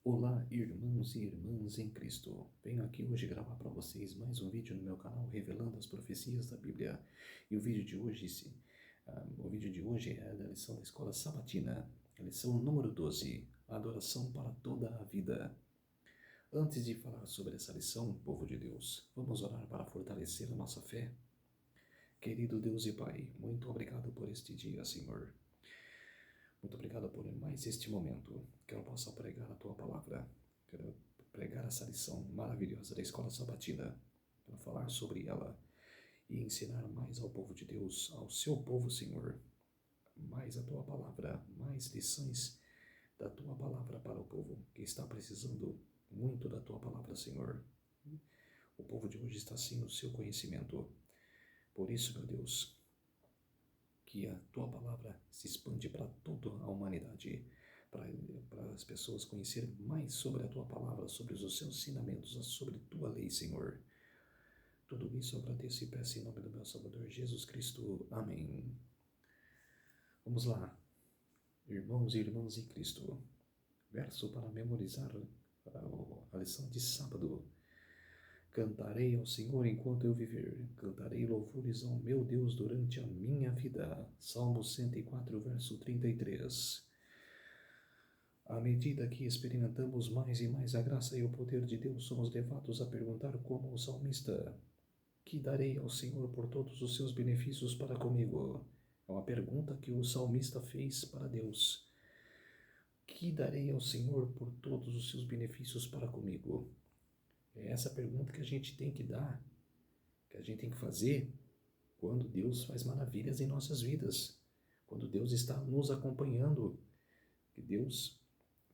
Olá, irmãos e irmãs em Cristo. Venho aqui hoje gravar para vocês mais um vídeo no meu canal revelando as profecias da Bíblia. E o vídeo de hoje é da lição da Escola Sabatina, a lição número 12, a adoração para toda a vida. Antes de falar sobre essa lição, povo de Deus, vamos orar para fortalecer a nossa fé? Querido Deus e Pai, muito obrigado por este dia, Senhor. Muito obrigado por mais este momento, que eu possa pregar a Tua palavra. Quero pregar essa lição maravilhosa da Escola Sabatina, para falar sobre ela e ensinar mais ao povo de Deus, ao seu povo, Senhor, mais a Tua palavra, mais lições da Tua palavra para o povo que está precisando muito da Tua palavra, Senhor. O povo de hoje está sem o seu conhecimento. Por isso, meu Deus, que a Tua palavra se expande para toda a humanidade, para as pessoas conhecerem mais sobre a Tua palavra, sobre os seus ensinamentos, sobre Tua lei, Senhor. Tudo isso eu agradeço e peço em nome do meu Salvador Jesus Cristo. Amém. Vamos lá, irmãos e irmãs em Cristo. Verso para memorizar a lição de sábado. Cantarei ao Senhor enquanto eu viver, cantarei louvores ao meu Deus durante a minha vida. Salmo 104, verso 33. À medida que experimentamos mais e mais a graça e o poder de Deus, somos levados a perguntar como o salmista: que darei ao Senhor por todos os seus benefícios para comigo? É uma pergunta que o salmista fez para Deus. Que darei ao Senhor por todos os seus benefícios para comigo? É essa pergunta que a gente tem que dar, que a gente tem que fazer quando Deus faz maravilhas em nossas vidas, quando Deus está nos acompanhando, que Deus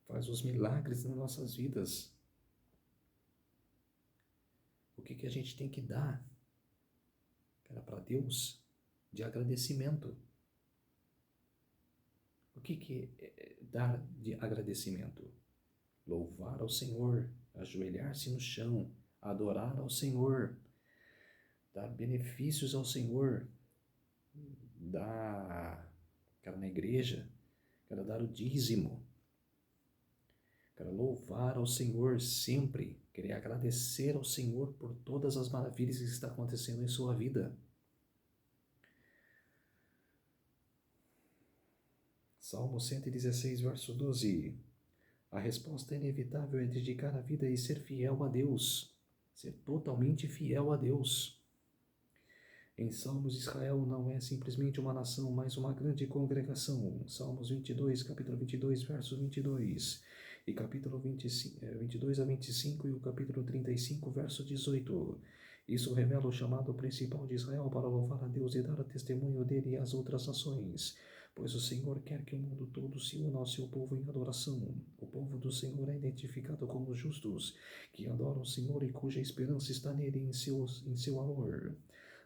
faz os milagres nas nossas vidas. O que a gente tem que dar, para Deus de agradecimento? O que é dar de agradecimento? Louvar ao Senhor, ajoelhar-se no chão, adorar ao Senhor, dar benefícios ao Senhor, dar, na igreja, dar o dízimo, louvar ao Senhor sempre, querer agradecer ao Senhor por todas as maravilhas que está acontecendo em sua vida. Salmo 116, verso 12. A resposta inevitável é dedicar a vida e ser fiel a Deus, ser totalmente fiel a Deus. Em Salmos, Israel não é simplesmente uma nação, mas uma grande congregação. Salmos 22, capítulo 22, verso 22. E capítulo 22 a 25 e o capítulo 35, verso 18. Isso revela o chamado principal de Israel para louvar a Deus e dar testemunho dele às outras nações. Pois o Senhor quer que o mundo todo se una ao seu povo em adoração. O povo do Senhor é identificado como justos, que adoram o Senhor e cuja esperança está nele em seu amor.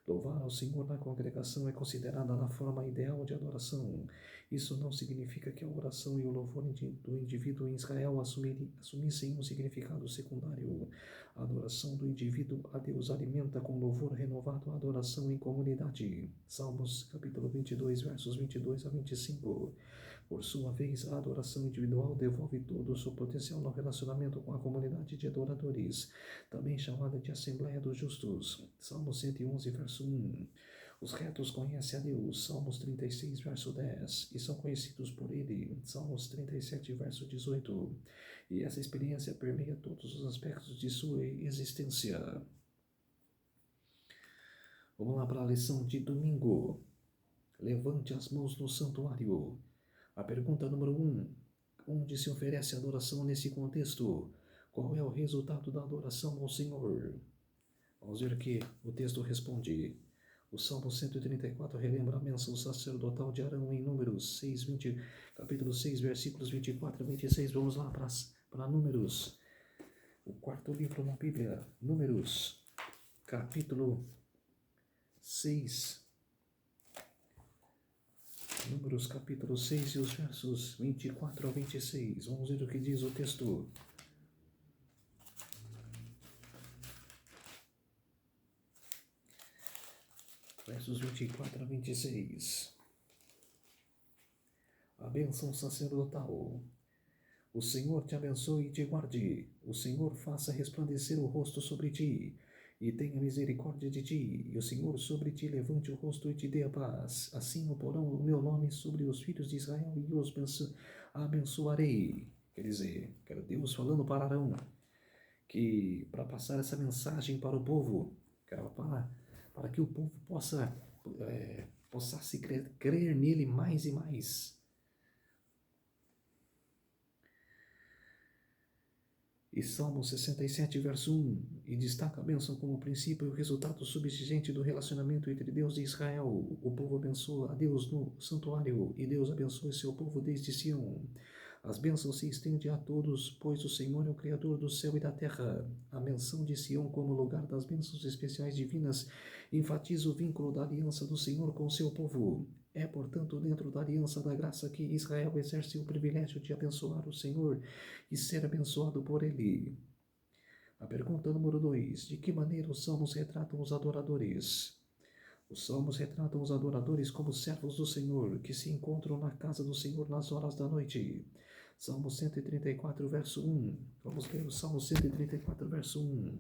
Louvar ao Senhor na congregação é considerada a forma ideal de adoração. Isso não significa que a oração e o louvor do indivíduo em Israel assumissem um significado secundário. A adoração do indivíduo a Deus alimenta com louvor renovado a adoração em comunidade. Salmos capítulo 22, versos 22 a 25. Por sua vez, a adoração individual devolve todo o seu potencial no relacionamento com a comunidade de adoradores, também chamada de Assembleia dos Justos. Salmos 111, verso 1. Os retos conhecem a Deus. Salmos 36, verso 10. E são conhecidos por ele. Salmos 37, verso 18. E essa experiência permeia todos os aspectos de sua existência. Vamos lá para a lição de domingo. Levante as mãos no santuário. A pergunta número 1. Onde se oferece adoração nesse contexto? Qual é o resultado da adoração ao Senhor? Vamos ver que o texto responde. O Salmo 134 relembra a menção sacerdotal de Arão em Números 6, capítulo 6, versículos 24 a 26. Vamos lá para Números, o quarto livro na Bíblia. Números, capítulo 6. Números capítulo 6 e os versos 24 a 26. Vamos ver o que diz o texto. Versos 24 a 26. A bênção sacerdotal. O Senhor te abençoe e te guarde. O Senhor faça resplandecer o rosto sobre ti e tenha misericórdia de ti. E o Senhor sobre ti levante o rosto e te dê a paz. Assim eu porão o meu nome sobre os filhos de Israel e os abençoarei. Quer dizer, era Deus falando para Arão que para passar essa mensagem para o povo, para que o povo possa se crer nele mais e mais. E Salmo 67, verso 1, e destaca a bênção como princípio e o resultado subsistente do relacionamento entre Deus e Israel. O povo abençoa a Deus no santuário, e Deus abençoa seu povo desde Sião. As bênçãos se estendem a todos, pois o Senhor é o Criador do céu e da terra. A menção de Sião como lugar das bênçãos especiais divinas enfatiza o vínculo da aliança do Senhor com seu povo. É, portanto, dentro da aliança da graça que Israel exerce o privilégio de abençoar o Senhor e ser abençoado por ele. A pergunta número 2. De que maneira os salmos retratam os adoradores? Os salmos retratam os adoradores como servos do Senhor, que se encontram na casa do Senhor nas horas da noite. Salmo 134, verso 1. Vamos ler o Salmo 134, verso 1.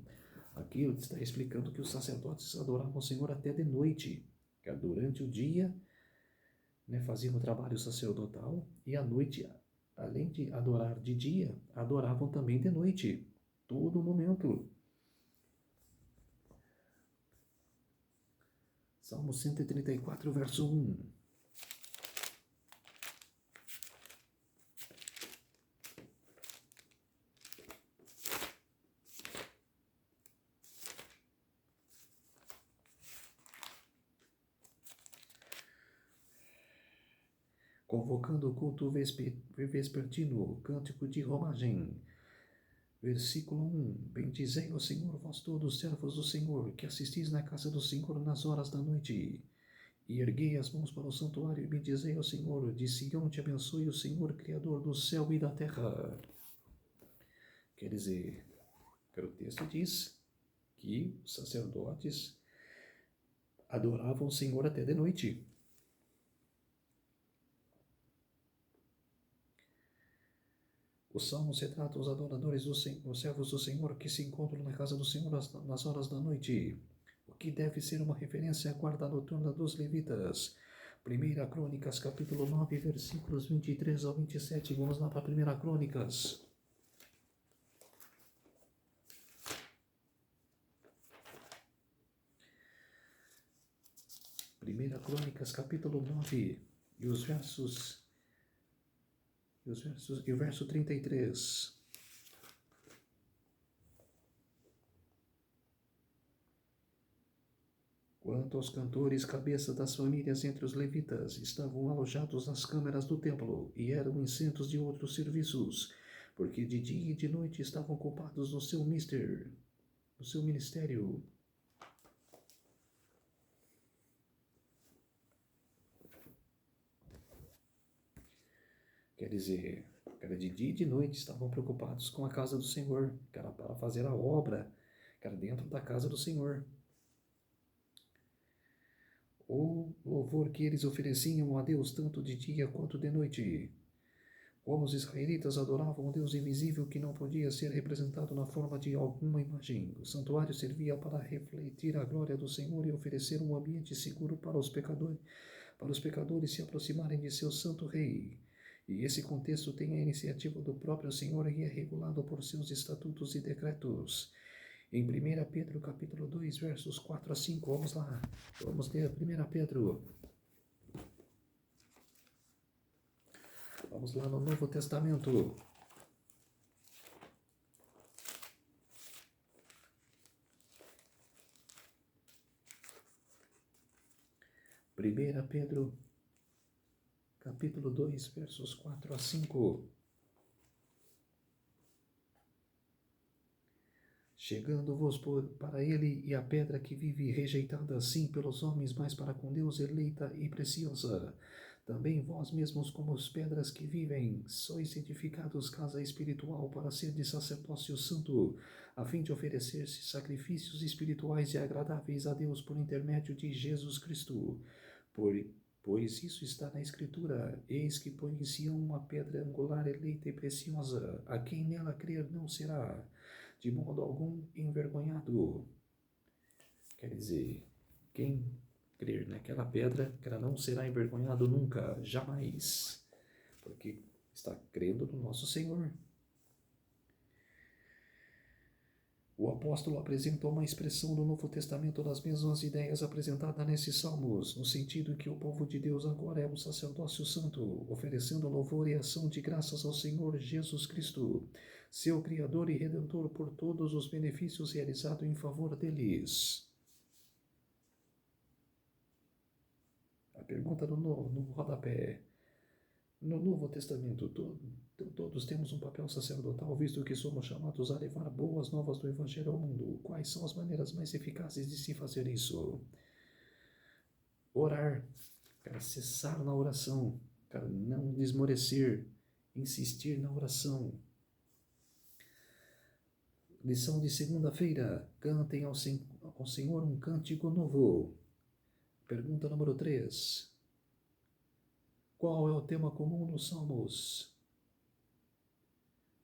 Aqui está explicando que os sacerdotes adoravam o Senhor até de noite. Durante o dia, faziam o trabalho sacerdotal, e à noite, além de adorar de dia, adoravam também de noite, todo momento. Salmo 134, verso 1. Convocando o culto vespertino, cântico de romagem. Versículo 1. Bendizei ao Senhor, vós todos servos do Senhor, que assistis na casa do Senhor nas horas da noite. E erguei as mãos para o santuário e bendizei ao Senhor. De Sião te abençoe o Senhor, Criador do céu e da terra. Quer dizer, o texto diz que os sacerdotes adoravam o Senhor até de noite. Os salmos retratam os adoradores do Senhor, os servos do Senhor que se encontram na casa do Senhor nas horas da noite, o que deve ser uma referência à guarda noturna dos levitas. 1 Crônicas, capítulo 9, versículos 23 ao 27. Vamos lá para 1 Crônicas. 1 Crônicas, capítulo 9, e o verso 33. Quanto aos cantores, cabeça das famílias entre os levitas, estavam alojados nas câmaras do templo e eram isentos de outros serviços, porque de dia e de noite estavam ocupados no seu ministério. Quer dizer, era de dia e de noite estavam preocupados com a casa do Senhor, que era para fazer a obra, que era dentro da casa do Senhor. O louvor que eles ofereciam a Deus tanto de dia quanto de noite. Como os israelitas adoravam um Deus invisível que não podia ser representado na forma de alguma imagem, o santuário servia para refletir a glória do Senhor e oferecer um ambiente seguro para os pecadores se aproximarem de seu santo rei. E esse contexto tem a iniciativa do próprio Senhor e é regulado por seus estatutos e decretos. Em 1 Pedro, capítulo 2, versos 4 a 5, vamos lá. Vamos ler 1 Pedro. Vamos lá no Novo Testamento. Primeira Pedro, capítulo 2, versos 4 a 5. Chegando-vos para ele e a pedra que vive rejeitada assim pelos homens, mas para com Deus eleita e preciosa. Também vós mesmos, como as pedras que vivem, sois edificados casa espiritual para ser de sacerdócio santo, a fim de oferecer-se sacrifícios espirituais e agradáveis a Deus por intermédio de Jesus Cristo. Pois isso está na Escritura: eis que põe em Sião uma pedra angular eleita e preciosa, a quem nela crer não será, de modo algum, envergonhado. Quer dizer, quem crer naquela pedra, que ela não será envergonhado nunca, jamais, porque está crendo no nosso Senhor. O apóstolo apresentou uma expressão do Novo Testamento das mesmas ideias apresentadas nesses salmos, no sentido que o povo de Deus agora é um sacerdócio santo, oferecendo louvor e ação de graças ao Senhor Jesus Cristo, seu Criador e Redentor, por todos os benefícios realizados em favor deles. A pergunta no rodapé. No Novo Testamento, todos temos um papel sacerdotal, visto que somos chamados a levar boas novas do Evangelho ao mundo. Quais são as maneiras mais eficazes de se fazer isso? Orar, cara, cessar na oração, cara, não desmorecer, insistir na oração. Lição de segunda-feira: cantem ao Senhor um cântico novo. Pergunta número 3. Qual é o tema comum nos Salmos?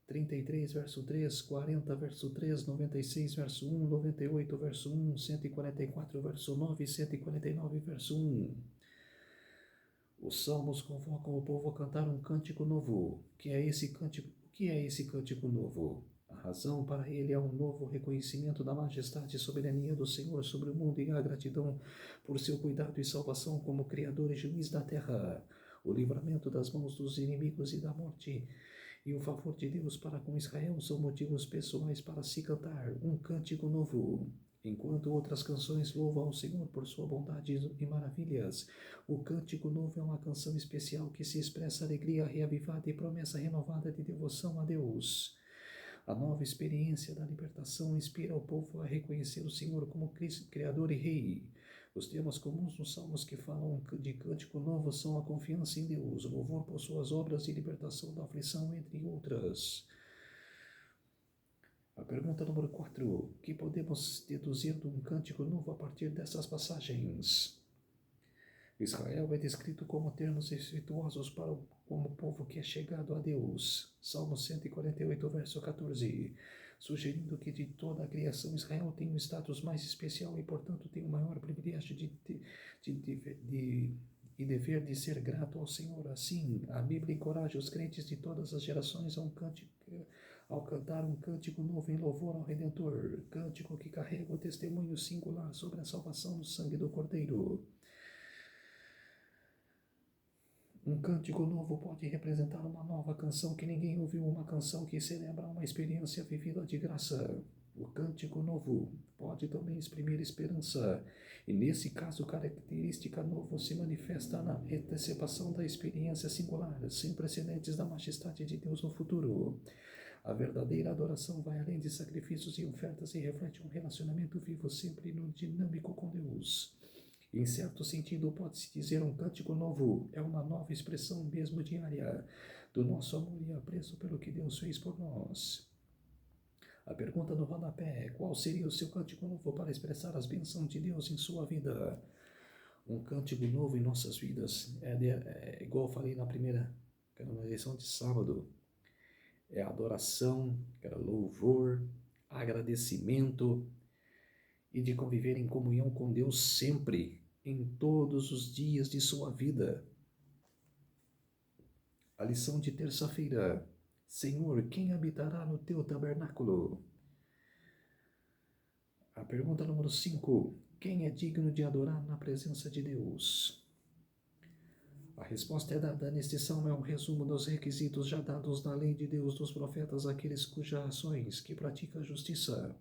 33, verso 3, 40, verso 3, 96, verso 1, 98, verso 1, 144, verso 9 e 149, verso 1. Os Salmos convocam o povo a cantar um cântico novo. O que é esse cântico novo? A razão para ele é um novo reconhecimento da majestade e soberania do Senhor sobre o mundo e a gratidão por seu cuidado e salvação como Criador e Juiz da terra, o livramento das mãos dos inimigos e da morte, e o favor de Deus para com Israel são motivos pessoais para se cantar um cântico novo. Enquanto outras canções louvam ao Senhor por sua bondade e maravilhas, o cântico novo é uma canção especial que se expressa alegria reavivada e promessa renovada de devoção a Deus. A nova experiência da libertação inspira o povo a reconhecer o Senhor como Criador e Rei. Os temas comuns nos salmos que falam de cântico novo são a confiança em Deus, o louvor por suas obras e libertação da aflição, entre outras. A pergunta número 4. Que podemos deduzir de um cântico novo a partir dessas passagens? Israel é descrito como termos espirituosos como povo que é chegado a Deus. Salmo 148, verso 14. Sugerindo que de toda a criação Israel tem um status mais especial e, portanto, tem o maior privilégio e dever de ser grato ao Senhor. Assim, a Bíblia encoraja os crentes de todas as gerações ao cantar um cântico novo em louvor ao Redentor, cântico que carrega o testemunho singular sobre a salvação no sangue do Cordeiro. Um cântico novo pode representar uma nova canção que ninguém ouviu, uma canção que celebra uma experiência vivida de graça. O cântico novo pode também exprimir esperança, e nesse caso, característica novo se manifesta na antecipação da experiência singular, sem precedentes da majestade de Deus no futuro. A verdadeira adoração vai além de sacrifícios e ofertas e reflete um relacionamento vivo sempre no dinâmico com Deus. Em certo sentido, pode-se dizer um cântico novo, é uma nova expressão mesmo diária do nosso amor e apreço pelo que Deus fez por nós. A pergunta no rodapé é: qual seria o seu cântico novo para expressar as bênçãos de Deus em sua vida? Um cântico novo em nossas vidas é igual eu falei na lição de sábado, é adoração, é louvor, agradecimento, e de conviver em comunhão com Deus sempre, em todos os dias de sua vida. A lição de terça-feira: Senhor, quem habitará no teu tabernáculo? A pergunta número 5: quem é digno de adorar na presença de Deus? A resposta é dada neste salmo, é um resumo dos requisitos já dados na lei de Deus dos profetas, aqueles cujas ações que praticam a justiça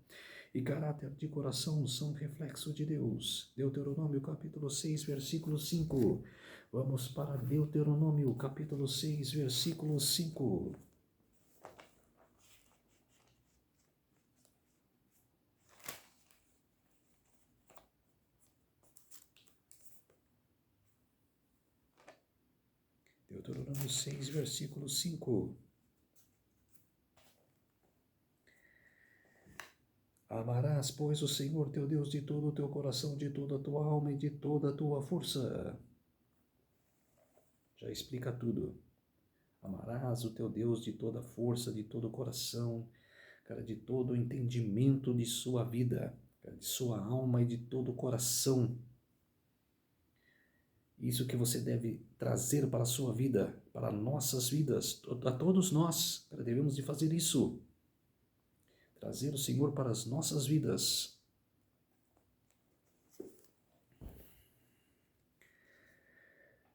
e caráter de coração são reflexo de Deus. Deuteronômio capítulo 6, versículo 5. Vamos para Deuteronômio capítulo 6, versículo 5. Deuteronômio 6, versículo 5. Amarás, pois, o Senhor teu Deus de todo o teu coração, de toda a tua alma e de toda a tua força. já explica tudo. Amarás o teu Deus de toda força, de todo o coração, cara, de todo o entendimento de sua vida, cara, de sua alma e de todo o coração. Isso que você deve trazer para a sua vida, para nossas vidas, a todos nós, cara, devemos de fazer isso. Trazer o Senhor para as nossas vidas.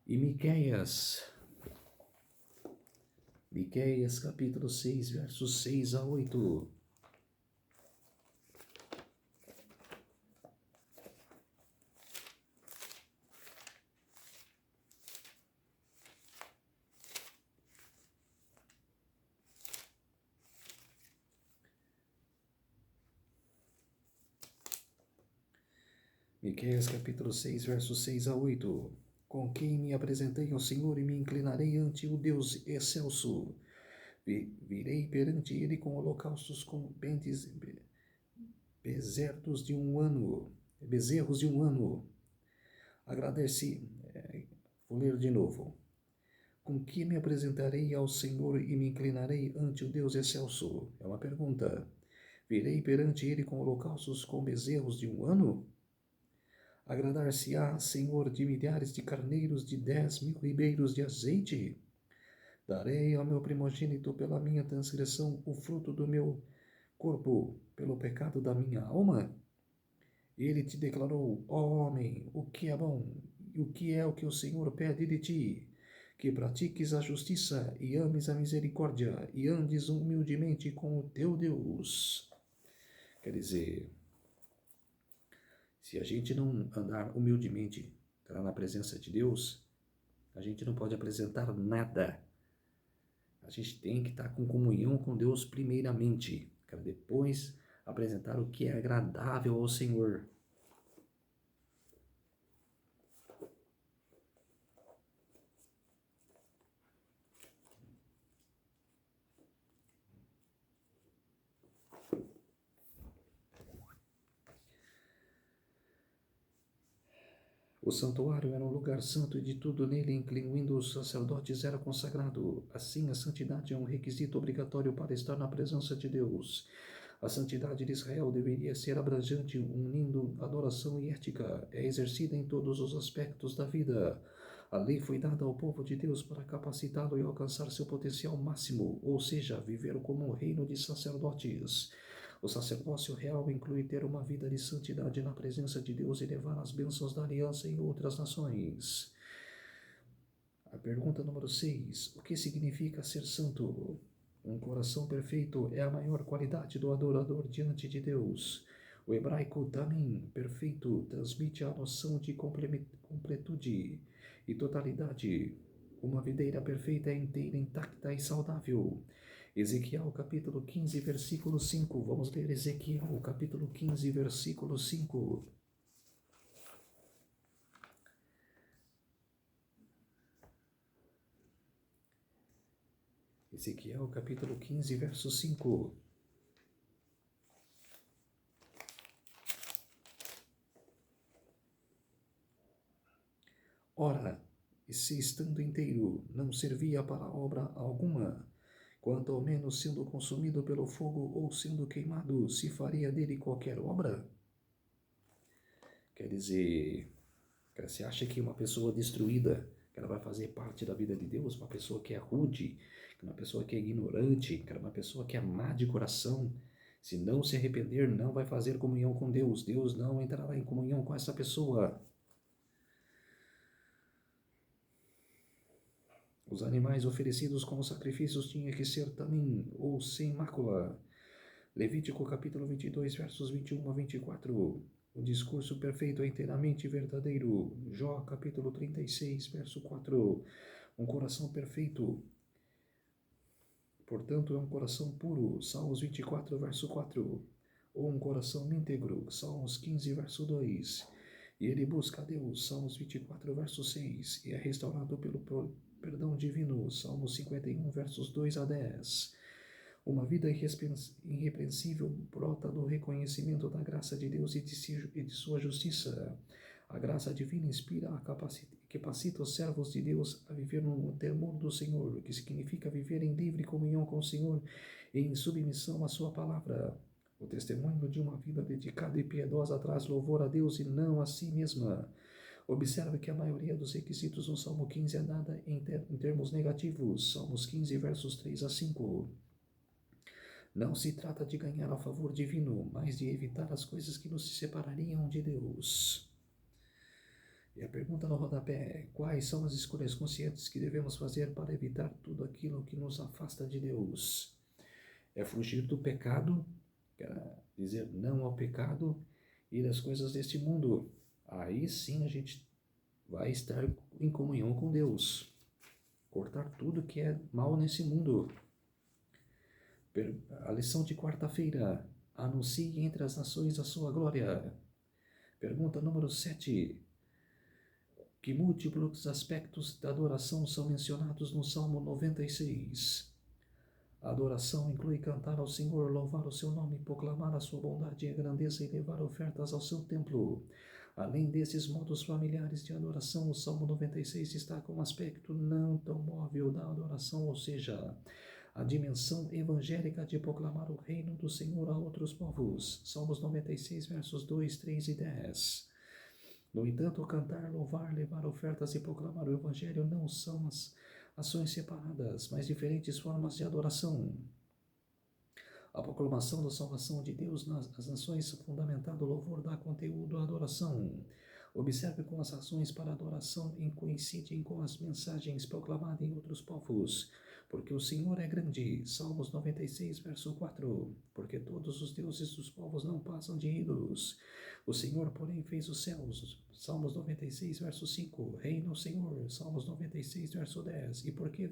E Miqueias capítulo 6, versos 6 a 8. Miqueias capítulo 6, versos 6 a 8. Com quem me apresentei ao Senhor e me inclinarei ante o Deus excelso. Virei perante ele com holocaustos com bezerros de um ano. Agradeci, vou ler de novo. Com que me apresentarei ao Senhor e me inclinarei ante o Deus excelso? É uma pergunta. Virei perante ele com holocaustos com bezerros de um ano? Agradar-se-á, Senhor, de milhares de carneiros, de 10.000 ribeiros de azeite? Darei ao meu primogênito pela minha transgressão o fruto do meu corpo, pelo pecado da minha alma? Ele te declarou, ó homem, o que é bom, e o que é o que o Senhor pede de ti? Que pratiques a justiça e ames a misericórdia e andes humildemente com o teu Deus. Quer dizer, se a gente não andar humildemente na presença de Deus, a gente não pode apresentar nada. A gente tem que estar com comunhão com Deus primeiramente, para depois apresentar o que é agradável ao Senhor. O santuário era um lugar santo e de tudo nele, incluindo os sacerdotes, era consagrado. Assim, a santidade é um requisito obrigatório para estar na presença de Deus. A santidade de Israel deveria ser abrangente, unindo adoração e ética. É exercida em todos os aspectos da vida. A lei foi dada ao povo de Deus para capacitá-lo e alcançar seu potencial máximo, ou seja, viver como um reino de sacerdotes. O sacerdócio real inclui ter uma vida de santidade na presença de Deus e levar as bênçãos da aliança em outras nações. A pergunta número 6. O que significa ser santo? Um coração perfeito é a maior qualidade do adorador diante de Deus. O hebraico tamim, perfeito, transmite a noção de completude e totalidade. Uma videira perfeita é inteira, intacta e saudável. Ezequiel capítulo 15, versículo 5. Vamos ler Ezequiel capítulo 15, versículo 5. Ezequiel capítulo 15, verso 5. Ora, e se estando inteiro não servia para obra alguma, quanto ao menos sendo consumido pelo fogo ou sendo queimado, se faria dele qualquer obra? Quer dizer, você acha que uma pessoa destruída, que ela vai fazer parte da vida de Deus, uma pessoa que é rude, uma pessoa que é ignorante, uma pessoa que é má de coração, se não se arrepender, não vai fazer comunhão com Deus, Deus não entrará em comunhão com essa pessoa. Os animais oferecidos como sacrifícios tinham que ser também ou sem mácula. Levítico capítulo 22, versos 21 a 24. O discurso perfeito é inteiramente verdadeiro. Jó capítulo 36, verso 4. Um coração perfeito, portanto, é um coração puro. Salmos 24, verso 4. Ou um coração íntegro. Salmos 15, verso 2. E ele busca a Deus. Salmos 24, verso 6. E é restaurado pelo perdão divino, Salmos 51, versos 2 a 10. Uma vida irrepreensível brota do reconhecimento da graça de Deus e de sua justiça. A graça divina inspira a capacita os servos de Deus a viver no temor do Senhor, o que significa viver em livre comunhão com o Senhor e em submissão à sua palavra. O testemunho de uma vida dedicada e piedosa traz louvor a Deus e não a si mesma. Observe que a maioria dos requisitos no Salmo 15 é dada em termos negativos. Salmos 15, versos 3 a 5. Não se trata de ganhar a favor divino, mas de evitar as coisas que nos separariam de Deus. E a pergunta no rodapé: quais são as escolhas conscientes que devemos fazer para evitar tudo aquilo que nos afasta de Deus? É fugir do pecado, quer dizer não ao pecado e das coisas deste mundo. Aí sim a gente vai estar em comunhão com Deus. Cortar tudo que é mal nesse mundo. A lição de quarta-feira: anuncie entre as nações a sua glória. Pergunta número 7. Que múltiplos aspectos da adoração são mencionados no Salmo 96? A adoração inclui cantar ao Senhor, louvar o seu nome, proclamar a sua bondade e grandeza e levar ofertas ao seu templo. Além desses modos familiares de adoração, o Salmo 96 destaca um aspecto não tão móvel da adoração, ou seja, a dimensão evangélica de proclamar o reino do Senhor a outros povos. Salmos 96, versos 2, 3 e 10. No entanto, cantar, louvar, levar ofertas e proclamar o Evangelho não são as ações separadas, mas diferentes formas de adoração. A proclamação da salvação de Deus nas nações, fundamentado no louvor, dá conteúdo à adoração. Observe como as razões para a adoração coincidem com as mensagens proclamadas em outros povos. Porque o Senhor é grande. Salmos 96, verso 4. Porque todos os deuses dos povos não passam de ídolos. O Senhor, porém, fez os céus. Salmos 96, verso 5. Reina o Senhor. Salmos 96, verso 10. E porque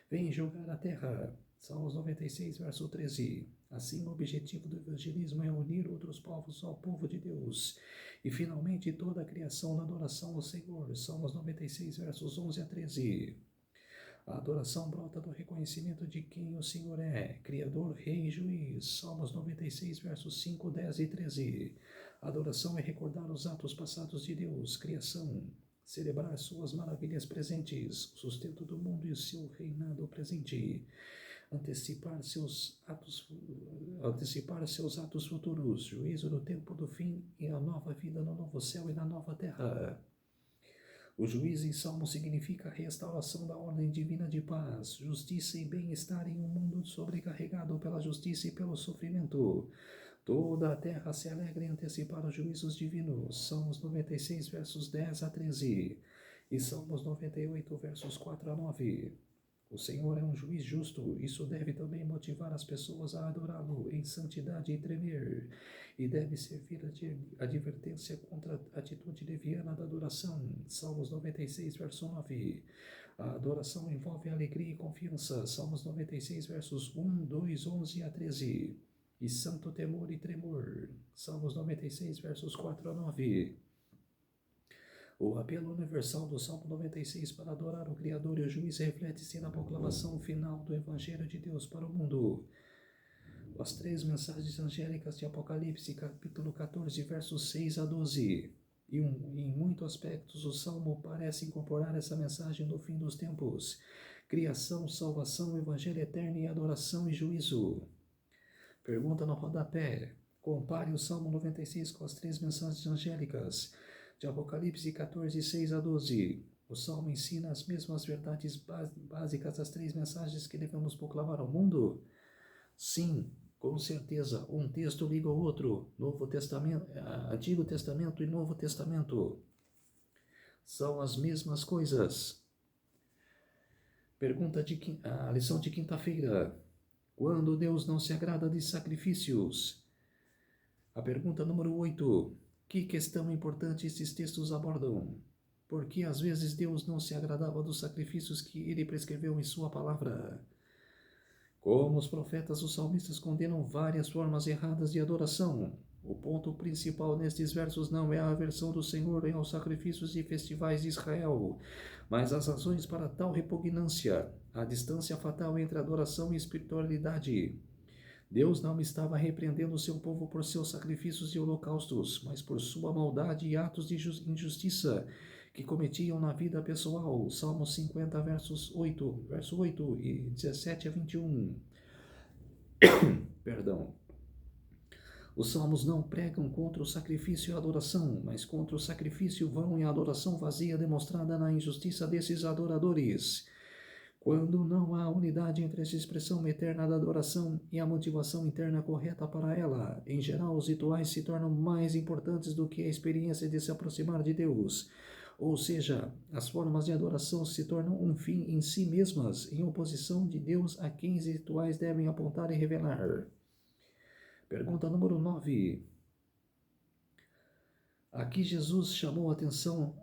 vem julgar a terra. Salmos 96, verso 13. Assim, o objetivo do evangelismo é unir outros povos ao povo de Deus. E, finalmente, toda a criação na adoração ao Senhor. Salmos 96, versos 11 a 13. A adoração brota do reconhecimento de quem o Senhor é, Criador, Rei e Juiz. Salmos 96, versos 5, 10 e 13. A adoração é recordar os atos passados de Deus, criação, celebrar suas maravilhas presentes, o sustento do mundo e o seu reinado presente, antecipar seus atos futuros, juízo do tempo do fim e a nova vida no novo céu e na nova terra. O juízo em Salmo significa a restauração da ordem divina de paz, justiça e bem-estar em um mundo sobrecarregado pela justiça e pelo sofrimento. Toda a terra se alegra em antecipar os juízos divinos. Salmos 96, versos 10 a 13 e Salmos 98, versos 4 a 9. O Senhor é um juiz justo, isso deve também motivar as pessoas a adorá-lo em santidade e tremer, e deve servir de advertência contra a atitude leviana da adoração. Salmos 96, verso 9. A adoração envolve alegria e confiança. Salmos 96, versos 1, 2, 11 a 13. E santo temor e tremor. Salmos 96, versos 4 a 9. O apelo universal do Salmo 96 para adorar o Criador e o Juiz reflete-se na proclamação final do Evangelho de Deus para o mundo. As 3 mensagens angélicas de Apocalipse, capítulo 14, versos 6 a 12. Em muitos aspectos, o Salmo parece incorporar essa mensagem no fim dos tempos. Criação, salvação, Evangelho eterno e adoração e juízo. Pergunta no rodapé. Compare o Salmo 96 com as 3 mensagens angélicas de Apocalipse 14, 6 a 12. O Salmo ensina as mesmas verdades básicas das 3 mensagens que devemos proclamar ao mundo? Sim, com certeza. Um texto liga ao outro. Antigo Testamento e Novo Testamento. São as mesmas coisas. A lição de quinta-feira. Quando Deus não se agrada de sacrifícios? A pergunta número 8. Que questão importante esses textos abordam? Porque às vezes Deus não se agradava dos sacrifícios que ele prescreveu em sua palavra. Como os profetas, os salmistas condenam várias formas erradas de adoração. O ponto principal nestes versos não é a aversão do Senhor aos sacrifícios e festivais de Israel, mas as razões para tal repugnância, a distância fatal entre adoração e espiritualidade. Deus não estava repreendendo seu povo por seus sacrifícios e holocaustos, mas por sua maldade e atos de injustiça, que cometiam na vida pessoal. Salmos 50, verso 8 e 17 a 21. Perdão. Os salmos não pregam contra o sacrifício e a adoração, mas contra o sacrifício vão e a adoração vazia demonstrada na injustiça desses adoradores. Quando não há unidade entre essa expressão eterna da adoração e a motivação interna correta para ela, em geral os rituais se tornam mais importantes do que a experiência de se aproximar de Deus. Ou seja, as formas de adoração se tornam um fim em si mesmas, em oposição de Deus a quem os rituais devem apontar e revelar. Pergunta número 9. Aqui Jesus chamou a atenção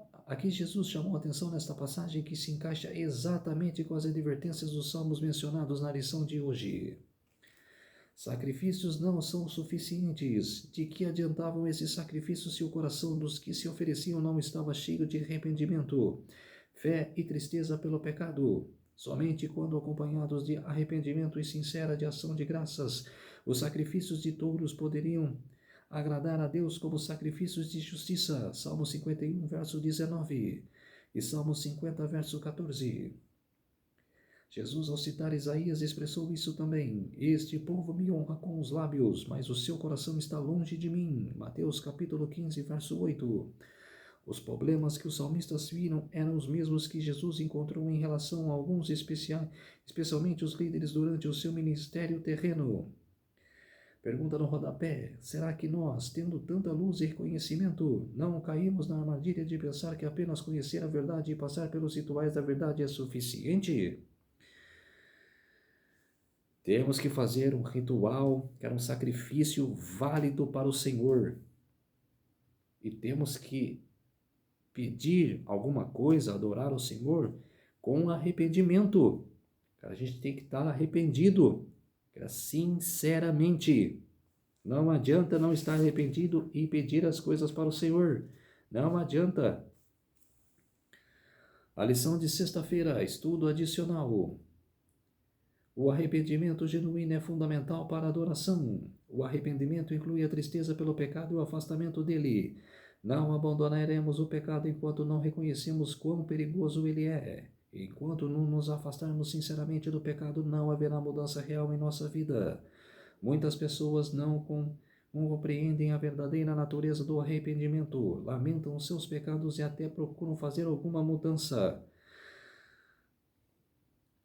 nesta passagem que se encaixa exatamente com as advertências dos salmos mencionados na lição de hoje. Sacrifícios não são suficientes. De que adiantavam esses sacrifícios se o coração dos que se ofereciam não estava cheio de arrependimento, fé e tristeza pelo pecado? Somente quando acompanhados de arrependimento e sincera de ação de graças, os sacrifícios de touros poderiam agradar a Deus como sacrifícios de justiça. Salmo 51, verso 19 e Salmo 50, verso 14. Jesus, ao citar Isaías, expressou isso também. Este povo me honra com os lábios, mas o seu coração está longe de mim. Mateus capítulo 15, verso 8. Os problemas que os salmistas viram eram os mesmos que Jesus encontrou em relação a alguns especialmente os líderes durante o seu ministério terreno. Pergunta no rodapé: será que nós, tendo tanta luz e reconhecimento, não caímos na armadilha de pensar que apenas conhecer a verdade e passar pelos rituais da verdade é suficiente? Temos que fazer um ritual, que era um sacrifício válido para o Senhor. E temos que pedir alguma coisa, adorar o Senhor com arrependimento. A gente tem que estar arrependido, sinceramente. Não adianta não estar arrependido e pedir as coisas para o Senhor. Não adianta. A lição de sexta-feira, estudo adicional. O arrependimento genuíno é fundamental para a adoração. O arrependimento inclui a tristeza pelo pecado e o afastamento dele. Não abandonaremos o pecado enquanto não reconhecemos quão perigoso ele é. Enquanto não nos afastarmos sinceramente do pecado, não haverá mudança real em nossa vida. Muitas pessoas não compreendem a verdadeira natureza do arrependimento, lamentam os seus pecados e até procuram fazer alguma mudança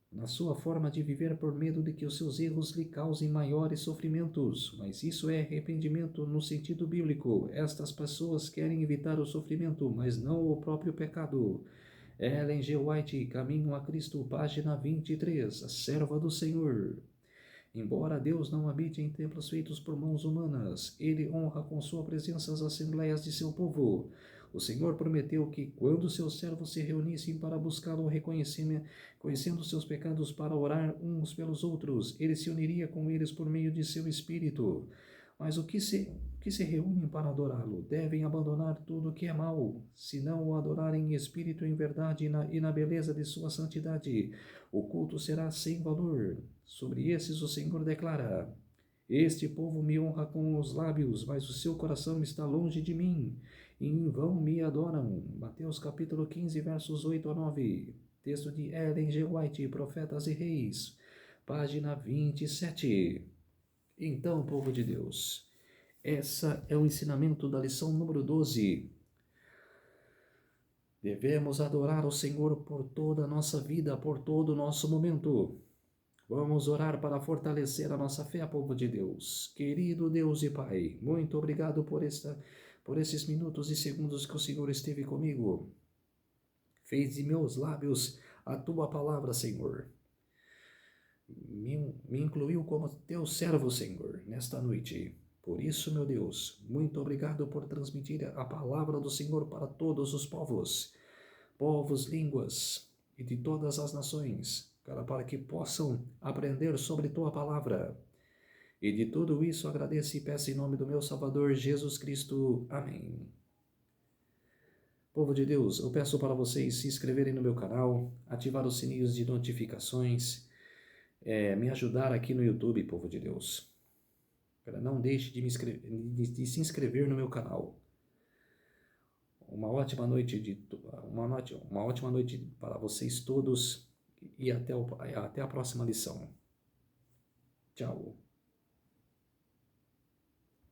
na sua forma de viver por medo de que os seus erros lhe causem maiores sofrimentos. Mas isso é arrependimento no sentido bíblico. Estas pessoas querem evitar o sofrimento, mas não o próprio pecado. Ellen G. White, Caminho a Cristo, página 23, a serva do Senhor. Embora Deus não habite em templos feitos por mãos humanas, Ele honra com sua presença as assembleias de seu povo. O Senhor prometeu que, quando seus servos se reunissem para buscá-lo, conhecendo seus pecados para orar uns pelos outros, Ele se uniria com eles por meio de seu Espírito. Mas o que se reúnem para adorá-lo devem abandonar tudo o que é mau, se não o adorarem em espírito e em verdade e na beleza de sua santidade. O culto será sem valor. Sobre esses o Senhor declara: este povo me honra com os lábios, mas o seu coração está longe de mim. Em vão me adoram. Mateus capítulo 15, versos 8 a 9. Texto de Ellen G. White, Profetas e Reis, página 27. Então, povo de Deus, essa é o ensinamento da lição número 12. Devemos adorar o Senhor por toda a nossa vida, por todo o nosso momento. Vamos orar para fortalecer a nossa fé, povo de Deus. Querido Deus e Pai, muito obrigado por esses minutos e segundos que o Senhor esteve comigo. Fez de meus lábios a tua palavra, Senhor. Me incluiu como teu servo, Senhor, nesta noite. Por isso, meu Deus, muito obrigado por transmitir a palavra do Senhor para todos os povos, línguas e de todas as nações, para que possam aprender sobre tua palavra. E de tudo isso agradeço e peço em nome do meu Salvador Jesus Cristo. Amém. Povo de Deus, eu peço para vocês se inscreverem no meu canal, ativar os sininhos de notificações, me ajudar aqui no YouTube, povo de Deus. Não deixe de se inscrever no meu canal. uma ótima noite para vocês todos e até a próxima lição. Tchau.